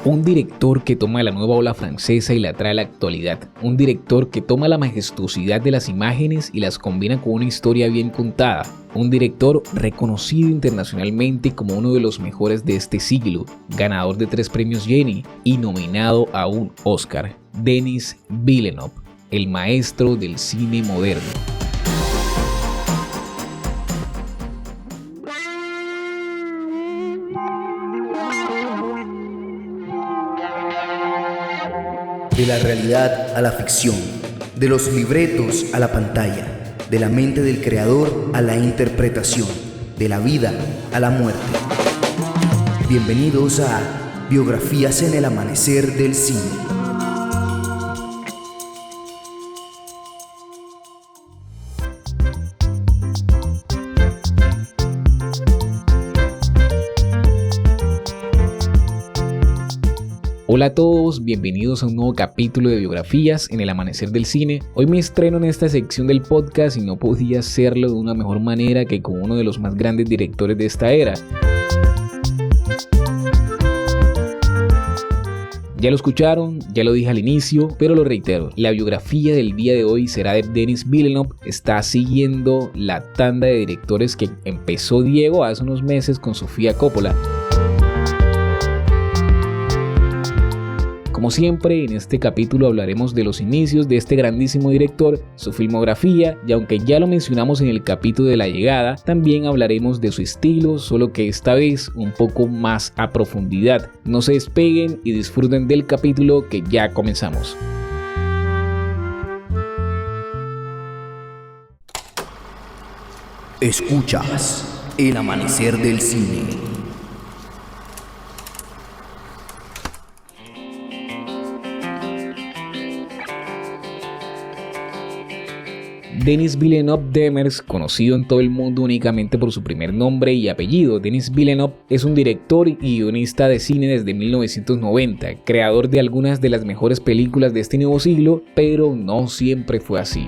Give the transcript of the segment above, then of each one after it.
Un director que toma la nueva ola francesa y la trae a la actualidad. Un director que toma la majestuosidad de las imágenes y las combina con una historia bien contada. Un director reconocido internacionalmente como uno de los mejores de este siglo, ganador de 3 premios Genie y nominado a un Oscar. Denis Villeneuve, el maestro del cine moderno. De la realidad a la ficción, de los libretos a la pantalla, de la mente del creador a la interpretación, de la vida a la muerte. Bienvenidos a Biografías en el Amanecer del Cine. Hola a todos, bienvenidos a un nuevo capítulo de Biografías en el Amanecer del Cine. Hoy me estreno en esta sección del podcast y no podía hacerlo de una mejor manera que con uno de los más grandes directores de esta era. Ya lo escucharon, ya lo dije al inicio, pero lo reitero, la biografía del día de hoy será de Denis Villeneuve. Está siguiendo la tanda de directores que empezó Diego hace unos meses con Sofía Coppola. Como siempre, en este capítulo hablaremos de los inicios de este grandísimo director, su filmografía, y aunque ya lo mencionamos en el capítulo de La Llegada, también hablaremos de su estilo, solo que esta vez un poco más a profundidad. No se despeguen y disfruten del capítulo que ya comenzamos. Escuchas El Amanecer del Cine. Denis Villeneuve Demers, conocido en todo el mundo únicamente por su primer nombre y apellido, Denis Villeneuve es un director y guionista de cine desde 1990, creador de algunas de las mejores películas de este nuevo siglo, pero no siempre fue así.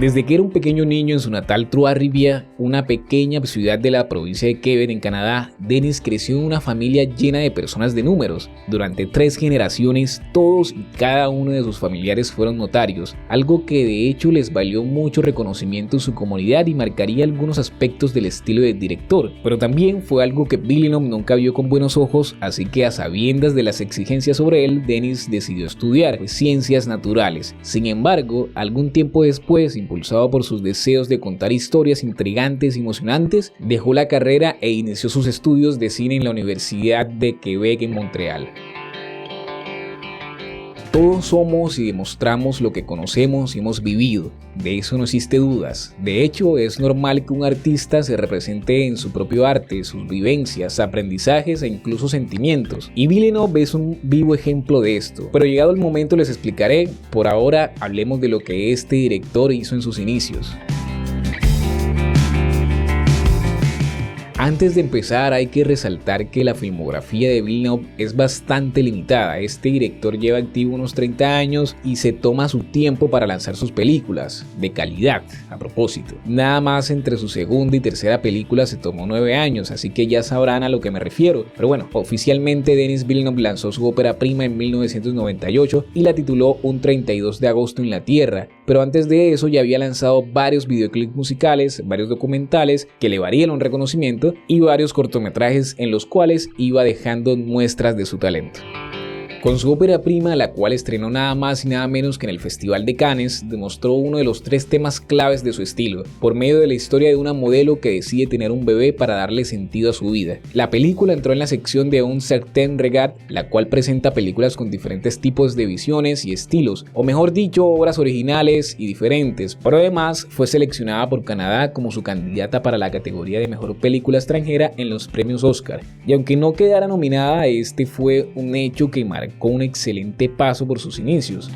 Desde que era un pequeño niño en su natal Trois-Rivières, una pequeña ciudad de la provincia de Quebec en Canadá, Denis creció en una familia llena de personas de números. Durante 3 generaciones, todos y cada uno de sus familiares fueron notarios, algo que de hecho les valió mucho reconocimiento en su comunidad y marcaría algunos aspectos del estilo del director. Pero también fue algo que Villeneuve nunca vio con buenos ojos, así que a sabiendas de las exigencias sobre él, Denis decidió estudiar ciencias naturales. Sin embargo, algún tiempo después, impulsado por sus deseos de contar historias intrigantes y emocionantes, dejó la carrera e inició sus estudios de cine en la Universidad de Quebec en Montreal. Todos somos y demostramos lo que conocemos y hemos vivido, de eso no existe dudas. De hecho, es normal que un artista se represente en su propio arte, sus vivencias, aprendizajes e incluso sentimientos. Y Villeneuve es un vivo ejemplo de esto. Pero llegado el momento les explicaré. Por ahora hablemos de lo que este director hizo en sus inicios. Antes de empezar hay que resaltar que la filmografía de Villeneuve es bastante limitada. Este director lleva activo unos 30 años y se toma su tiempo para lanzar sus películas, de calidad, a propósito. Nada más entre su segunda y tercera película se tomó 9 años, así que ya sabrán a lo que me refiero. Pero bueno, oficialmente Denis Villeneuve lanzó su ópera prima en 1998 y la tituló Un 32 de agosto en la Tierra. Pero antes de eso ya había lanzado varios videoclips musicales, varios documentales que le valieron reconocimiento y varios cortometrajes en los cuales iba dejando muestras de su talento. Con su ópera prima, la cual estrenó nada más y nada menos que en el Festival de Cannes, demostró uno de los 3 temas claves de su estilo, por medio de la historia de una modelo que decide tener un bebé para darle sentido a su vida. La película entró en la sección de Un Certain Regard, la cual presenta películas con diferentes tipos de visiones y estilos, o mejor dicho, obras originales y diferentes, pero además fue seleccionada por Canadá como su candidata para la categoría de Mejor Película Extranjera en los premios Oscar. Y aunque no quedara nominada, este fue un hecho que marcó un excelente paso por sus inicios.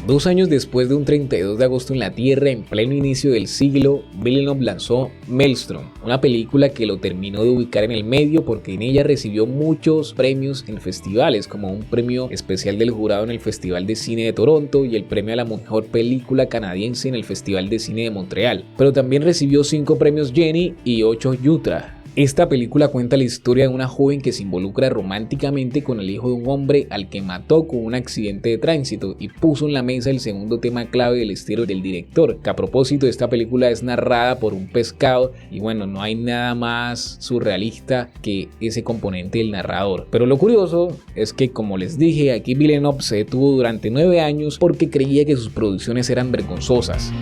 2 años después de un 32 de agosto en la Tierra, en pleno inicio del siglo, Villeneuve lanzó Maelstrom, una película que lo terminó de ubicar en el medio porque en ella recibió muchos premios en festivales, como un premio especial del jurado en el Festival de Cine de Toronto y el premio a la mejor película canadiense en el Festival de Cine de Montreal, pero también recibió 5 premios Genie y 8 Jutra. Esta película cuenta la historia de una joven que se involucra románticamente con el hijo de un hombre al que mató con un accidente de tránsito y puso en la mesa el segundo tema clave del estilo del director, que a propósito esta película es narrada por un pescado y bueno, no hay nada más surrealista que ese componente del narrador. Pero lo curioso es que, como les dije, aquí Villeneuve se detuvo durante 9 años porque creía que sus producciones eran vergonzosas.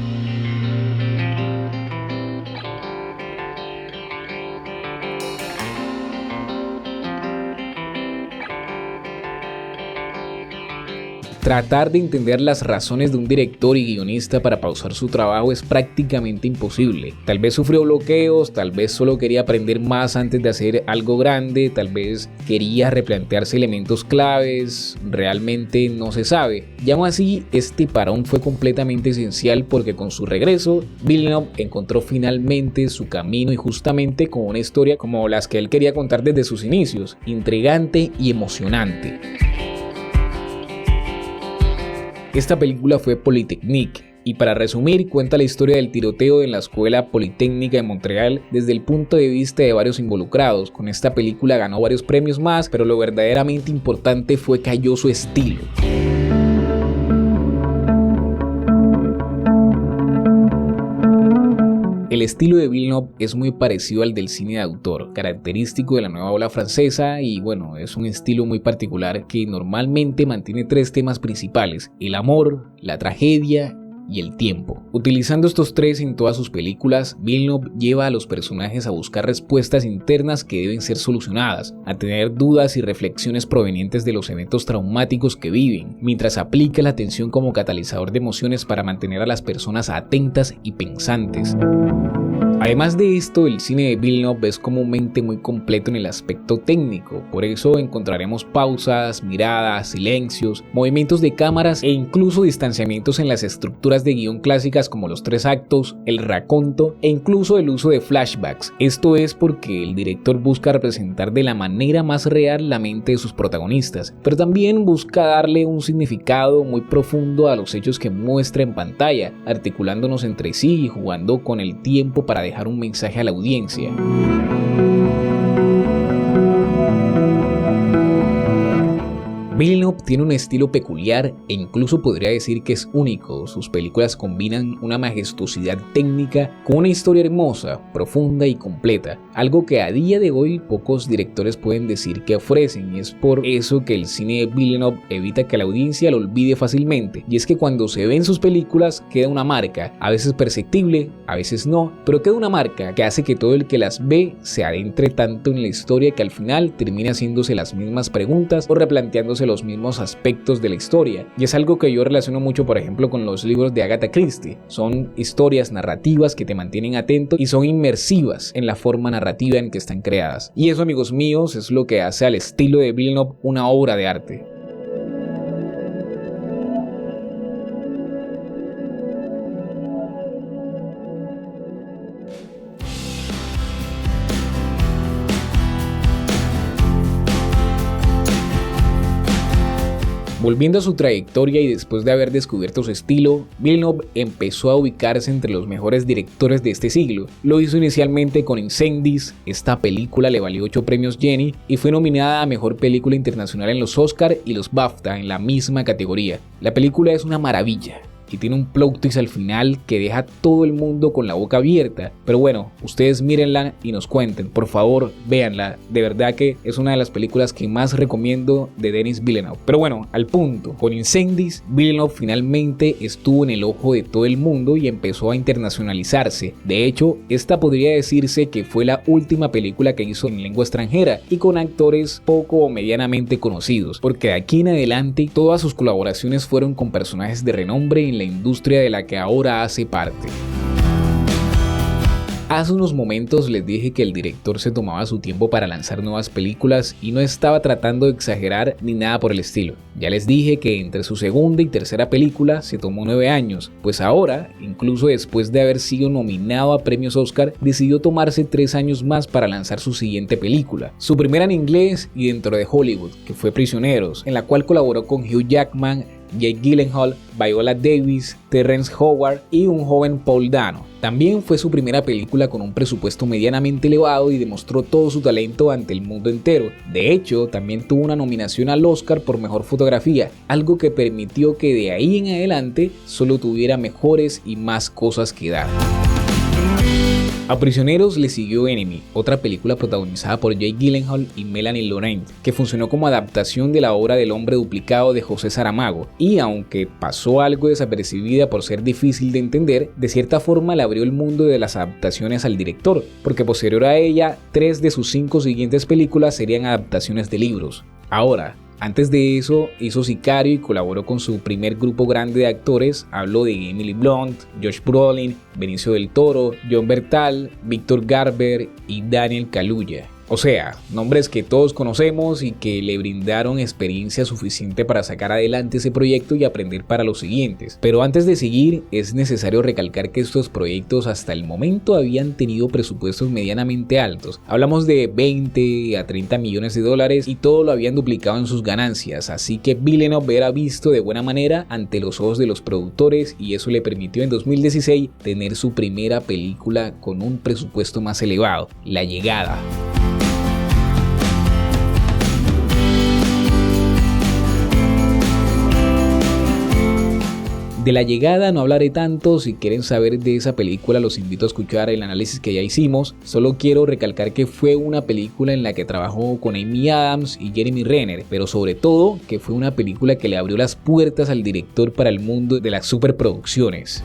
Tratar de entender las razones de un director y guionista para pausar su trabajo es prácticamente imposible. Tal vez sufrió bloqueos, tal vez solo quería aprender más antes de hacer algo grande, tal vez quería replantearse elementos claves, realmente no se sabe. Y aún así, este parón fue completamente esencial porque con su regreso, Villeneuve encontró finalmente su camino y justamente con una historia como las que él quería contar desde sus inicios, intrigante y emocionante. Esta película fue Polytechnique y, para resumir, cuenta la historia del tiroteo en la Escuela Politécnica de Montreal desde el punto de vista de varios involucrados. Con esta película ganó varios premios más, pero lo verdaderamente importante fue que halló su estilo. El estilo de Villeneuve es muy parecido al del cine de autor, característico de la nueva ola francesa y bueno, es un estilo muy particular que normalmente mantiene 3 temas principales: el amor, la tragedia y el tiempo. Utilizando estos 3 en todas sus películas, Villeneuve lleva a los personajes a buscar respuestas internas que deben ser solucionadas, a tener dudas y reflexiones provenientes de los eventos traumáticos que viven, mientras aplica la atención como catalizador de emociones para mantener a las personas atentas y pensantes. Además de esto, el cine de Villeneuve es comúnmente muy completo en el aspecto técnico, por eso encontraremos pausas, miradas, silencios, movimientos de cámaras e incluso distanciamientos en las estructuras de guión clásicas como los 3 actos, el raconto e incluso el uso de flashbacks. Esto es porque el director busca representar de la manera más real la mente de sus protagonistas, pero también busca darle un significado muy profundo a los hechos que muestra en pantalla, articulándonos entre sí y jugando con el tiempo para dejar un mensaje a la audiencia. Villeneuve tiene un estilo peculiar e incluso podría decir que es único. Sus películas combinan una majestuosidad técnica con una historia hermosa, profunda y completa, algo que a día de hoy pocos directores pueden decir que ofrecen, y es por eso que el cine de Villeneuve evita que la audiencia lo olvide fácilmente. Y es que cuando se ven sus películas queda una marca, a veces perceptible, a veces no, pero queda una marca que hace que todo el que las ve se adentre tanto en la historia que al final termina haciéndose las mismas preguntas o replanteándose los mismos aspectos de la historia. Y es algo que yo relaciono mucho, por ejemplo, con los libros de Agatha Christie. Son historias narrativas que te mantienen atento y son inmersivas en la forma narrativa en que están creadas. Y eso, amigos míos, es lo que hace al estilo de Villeneuve una obra de arte. Volviendo a su trayectoria y después de haber descubierto su estilo, Villeneuve empezó a ubicarse entre los mejores directores de este siglo. Lo hizo inicialmente con Incendies. Esta película le valió 8 premios Genie y fue nominada a Mejor Película Internacional en los Oscar y los BAFTA en la misma categoría. La película es una maravilla y tiene un plot twist al final que deja a todo el mundo con la boca abierta. Pero bueno, ustedes mírenla y nos cuenten, por favor, véanla. De verdad que es una de las películas que más recomiendo de Denis Villeneuve. Pero bueno, al punto, con Incendies, Villeneuve finalmente estuvo en el ojo de todo el mundo y empezó a internacionalizarse. De hecho, esta podría decirse que fue la última película que hizo en lengua extranjera y con actores poco o medianamente conocidos, porque de aquí en adelante todas sus colaboraciones fueron con personajes de renombre en la industria de la que ahora hace parte. Hace unos momentos les dije que el director se tomaba su tiempo para lanzar nuevas películas y no estaba tratando de exagerar ni nada por el estilo. Ya les dije que entre su segunda y tercera película se tomó 9 años, pues ahora, incluso después de haber sido nominado a premios Oscar, decidió tomarse 3 años más para lanzar su siguiente película. Su primera en inglés y dentro de Hollywood, que fue Prisioneros, en la cual colaboró con Hugh Jackman, Jake Gyllenhaal, Viola Davis, Terrence Howard y un joven Paul Dano. También fue su primera película con un presupuesto medianamente elevado y demostró todo su talento ante el mundo entero. De hecho, también tuvo una nominación al Oscar por mejor fotografía, algo que permitió que de ahí en adelante solo tuviera mejores y más cosas que dar. A Prisioneros le siguió Enemy, otra película protagonizada por Jake Gyllenhaal y Melanie Laurent, que funcionó como adaptación de la obra del hombre duplicado de José Saramago, y aunque pasó algo desapercibida por ser difícil de entender, de cierta forma le abrió el mundo de las adaptaciones al director, porque posterior a ella, 3 de sus 5 siguientes películas serían adaptaciones de libros. Ahora, antes de eso, hizo Sicario y colaboró con su primer grupo grande de actores. Hablo de Emily Blunt, Josh Brolin, Benicio del Toro, Jon Bernthal, Victor Garber y Daniel Kaluuya. O sea, nombres que todos conocemos y que le brindaron experiencia suficiente para sacar adelante ese proyecto y aprender para los siguientes. Pero antes de seguir, es necesario recalcar que estos proyectos hasta el momento habían tenido presupuestos medianamente altos. Hablamos de 20 a 30 millones de dólares y todo lo habían duplicado en sus ganancias, así que Villeneuve era visto de buena manera ante los ojos de los productores y eso le permitió en 2016 tener su primera película con un presupuesto más elevado, La Llegada. De La Llegada no hablaré tanto, si quieren saber de esa película los invito a escuchar el análisis que ya hicimos. Solo quiero recalcar que fue una película en la que trabajó con Amy Adams y Jeremy Renner, pero sobre todo que fue una película que le abrió las puertas al director para el mundo de las superproducciones.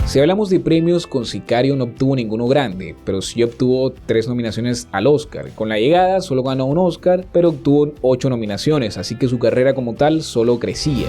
Si hablamos de premios, con Sicario no obtuvo ninguno grande, pero sí obtuvo 3 nominaciones al Oscar. Con La Llegada solo ganó un Oscar, pero obtuvo 8 nominaciones, así que su carrera como tal solo crecía.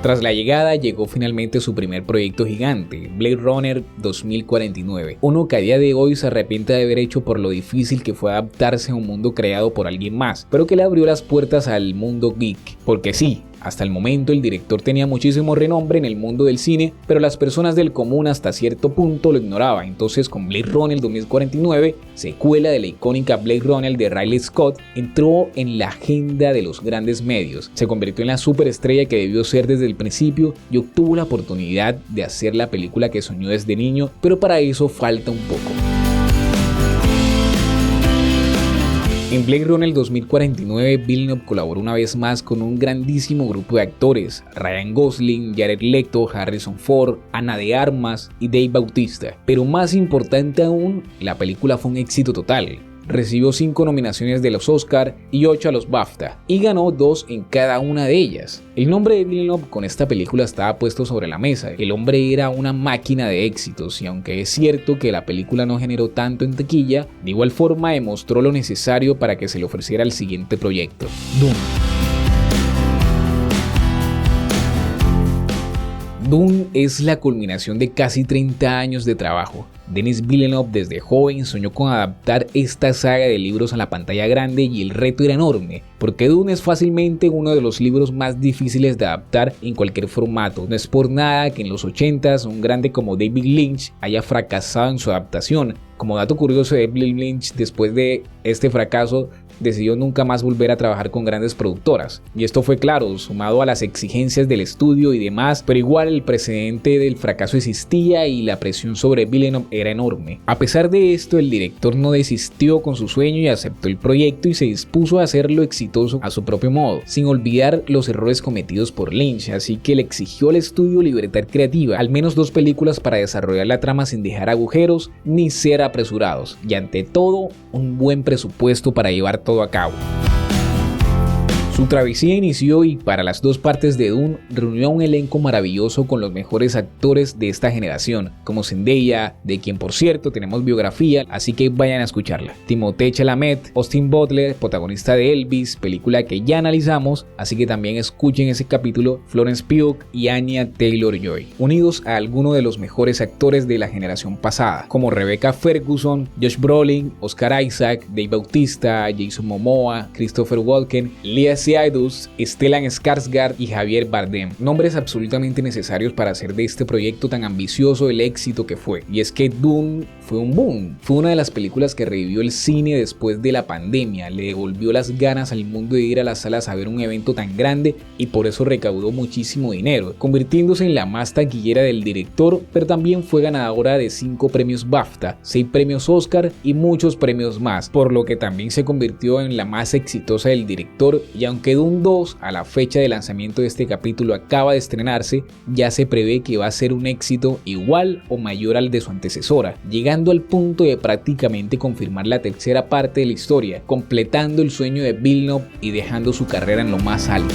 Tras La Llegada llegó finalmente su primer proyecto gigante, Blade Runner 2049, uno que a día de hoy se arrepiente de haber hecho por lo difícil que fue adaptarse a un mundo creado por alguien más, pero que le abrió las puertas al mundo geek, porque sí, hasta el momento el director tenía muchísimo renombre en el mundo del cine, pero las personas del común hasta cierto punto lo ignoraban. Entonces con Blade Runner 2049, secuela de la icónica Blade Runner de Ridley Scott, entró en la agenda de los grandes medios, se convirtió en la superestrella que debió ser desde el principio y obtuvo la oportunidad de hacer la película que soñó desde niño, pero para eso falta un poco. En Blade Runner 2049, Villeneuve colaboró una vez más con un grandísimo grupo de actores: Ryan Gosling, Jared Leto, Harrison Ford, Ana de Armas y Dave Bautista. Pero más importante aún, la película fue un éxito total. Recibió 5 nominaciones de los Oscar y 8 a los BAFTA, y ganó 2 en cada una de ellas. El nombre de Villeneuve con esta película estaba puesto sobre la mesa. El hombre era una máquina de éxitos, y aunque es cierto que la película no generó tanto en taquilla, de igual forma demostró lo necesario para que se le ofreciera el siguiente proyecto, Dune. Dune es la culminación de casi 30 años de trabajo. Denis Villeneuve desde joven soñó con adaptar esta saga de libros a la pantalla grande y el reto era enorme, porque Dune es fácilmente uno de los libros más difíciles de adaptar en cualquier formato. No es por nada que en los 80s un grande como David Lynch haya fracasado en su adaptación. Como dato curioso, David Lynch, después de este fracaso, decidió nunca más volver a trabajar con grandes productoras. Y esto fue claro, sumado a las exigencias del estudio y demás, pero igual el precedente del fracaso existía y la presión sobre Villeneuve era enorme. A pesar de esto, el director no desistió con su sueño y aceptó el proyecto y se dispuso a hacerlo exitoso a su propio modo, sin olvidar los errores cometidos por Lynch, así que le exigió al estudio libertad creativa, al menos 2 películas para desarrollar la trama sin dejar agujeros ni ser apresurados, y ante todo, un buen presupuesto para llevar todo a cabo. Su travesía inició y para las dos partes de Dune reunió a un elenco maravilloso con los mejores actores de esta generación, como Zendaya, de quien por cierto tenemos biografía, así que vayan a escucharla. Timothée Chalamet, Austin Butler, protagonista de Elvis, película que ya analizamos, así que también escuchen ese capítulo, Florence Pugh y Anya Taylor-Joy, unidos a algunos de los mejores actores de la generación pasada, como Rebecca Ferguson, Josh Brolin, Oscar Isaac, Dave Bautista, Jason Momoa, Christopher Walken, Léa Seydoux, Stellan Skarsgård y Javier Bardem. Nombres absolutamente necesarios para hacer de este proyecto tan ambicioso el éxito que fue. Y es que Dune fue un boom. Fue una de las películas que revivió el cine después de la pandemia. Le devolvió las ganas al mundo de ir a las salas a ver un evento tan grande y por eso recaudó muchísimo dinero, convirtiéndose en la más taquillera del director, pero también fue ganadora de 5 premios BAFTA, 6 premios Oscar y muchos premios más, por lo que también se convirtió en la más exitosa del director. Y aunque Dune 2 a la fecha de lanzamiento de este capítulo acaba de estrenarse, ya se prevé que va a ser un éxito igual o mayor al de su antecesora, llegando al punto de prácticamente confirmar la tercera parte de la historia, completando el sueño de Villeneuve y dejando su carrera en lo más alto.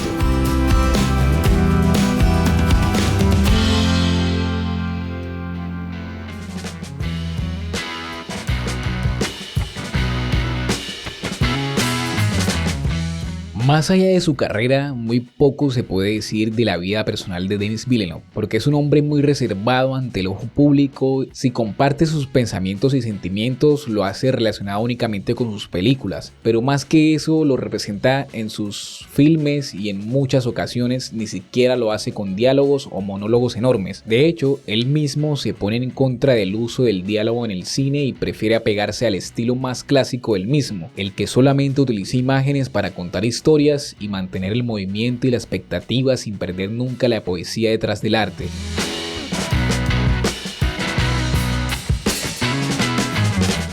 Más allá de su carrera, muy poco se puede decir de la vida personal de Denis Villeneuve, porque es un hombre muy reservado ante el ojo público. Si comparte sus pensamientos y sentimientos, lo hace relacionado únicamente con sus películas, pero más que eso lo representa en sus filmes y en muchas ocasiones ni siquiera lo hace con diálogos o monólogos enormes. De hecho, él mismo se pone en contra del uso del diálogo en el cine y prefiere apegarse al estilo más clásico del mismo, el que solamente utiliza imágenes para contar historias y mantener el movimiento y la expectativa sin perder nunca la poesía detrás del arte.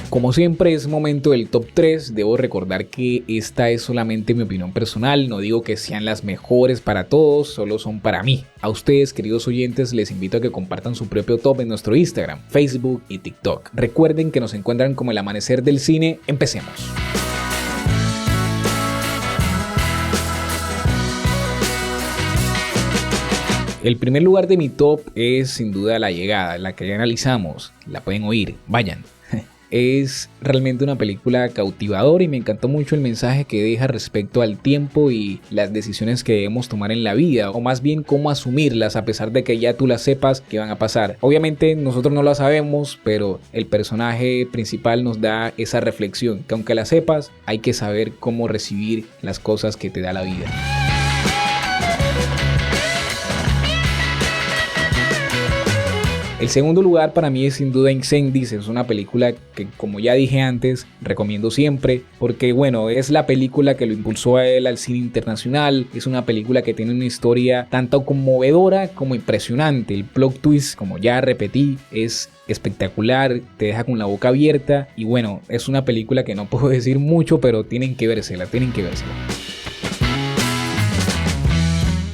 Como siempre es momento del top 3, debo recordar que esta es solamente mi opinión personal, no digo que sean las mejores para todos, solo son para mí. A ustedes, queridos oyentes, les invito a que compartan su propio top en nuestro Instagram, Facebook y TikTok. Recuerden que nos encuentran como El Amanecer del Cine. Empecemos. El primer lugar de mi top es sin duda La Llegada, la que ya analizamos, la pueden oír, vayan. Es realmente una película cautivadora y me encantó mucho el mensaje que deja respecto al tiempo y las decisiones que debemos tomar en la vida, o más bien cómo asumirlas a pesar de que ya tú las sepas que van a pasar. Obviamente nosotros no las sabemos, pero el personaje principal nos da esa reflexión, que aunque la sepas, hay que saber cómo recibir las cosas que te da la vida. El segundo lugar para mí es sin duda Incendies, es una película que, como ya dije antes, recomiendo siempre porque bueno, es la película que lo impulsó a él al cine internacional, es una película que tiene una historia tanto conmovedora como impresionante, el plot twist, como ya repetí, es espectacular, te deja con la boca abierta y bueno, es una película que no puedo decir mucho, pero tienen que vérsela.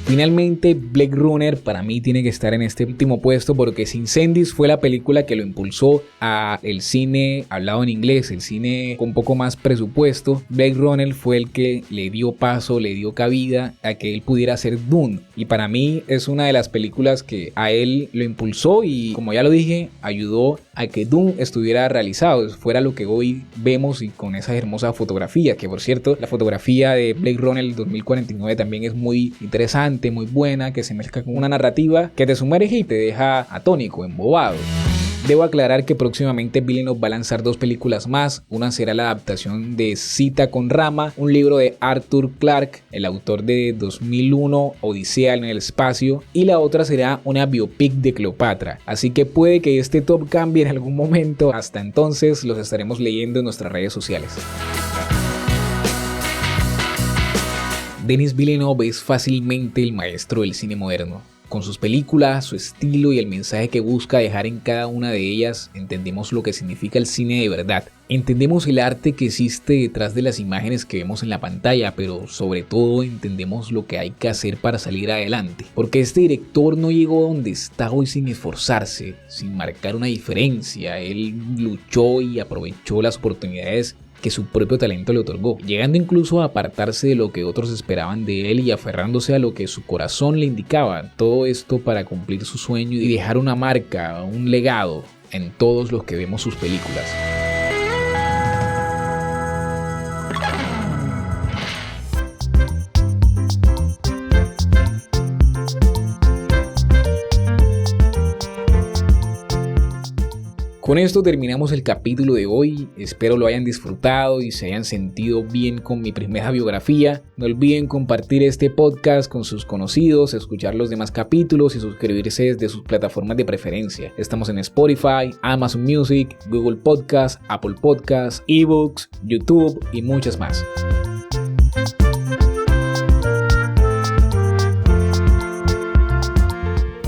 Finalmente, Blade Runner para mí tiene que estar en este último puesto porque Incendies fue la película que lo impulsó a el cine hablado en inglés, el cine con un poco más presupuesto. Blade Runner fue el que le dio paso, le dio cabida a que él pudiera hacer Dune. Y para mí es una de las películas que a él lo impulsó y, como ya lo dije, ayudó a que Dune estuviera realizado, fuera lo que hoy vemos y con esa hermosa fotografía, que por cierto, la fotografía de Blade Runner 2049 también es muy interesante, muy buena, que se mezcla con una narrativa que te sumerge y te deja atónico, embobado. Debo aclarar que próximamente Villeneuve va a lanzar 2 películas más. Una será la adaptación de Cita con Rama, un libro de Arthur Clarke, el autor de 2001 Odisea en el espacio, y la otra será una biopic de Cleopatra. Así que puede que este top cambie en algún momento. Hasta entonces los estaremos leyendo en nuestras redes sociales. Denis Villeneuve es fácilmente el maestro del cine moderno. Con sus películas, su estilo y el mensaje que busca dejar en cada una de ellas, entendemos lo que significa el cine de verdad. Entendemos el arte que existe detrás de las imágenes que vemos en la pantalla, pero sobre todo entendemos lo que hay que hacer para salir adelante. Porque este director no llegó a donde está hoy sin esforzarse, sin marcar una diferencia. Él luchó y aprovechó las oportunidades que su propio talento le otorgó, llegando incluso a apartarse de lo que otros esperaban de él y aferrándose a lo que su corazón le indicaba. Todo esto para cumplir su sueño y dejar una marca, un legado en todos los que vemos sus películas. Con esto terminamos el capítulo de hoy, espero lo hayan disfrutado y se hayan sentido bien con mi primera biografía. No olviden compartir este podcast con sus conocidos, escuchar los demás capítulos y suscribirse desde sus plataformas de preferencia. Estamos en Spotify, Amazon Music, Google Podcast, Apple Podcast, eBooks, YouTube y muchas más.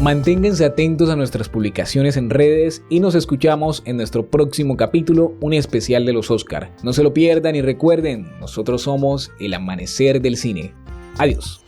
Manténganse atentos a nuestras publicaciones en redes y nos escuchamos en nuestro próximo capítulo, un especial de los Oscar. No se lo pierdan y recuerden, nosotros somos el amanecer del cine. Adiós.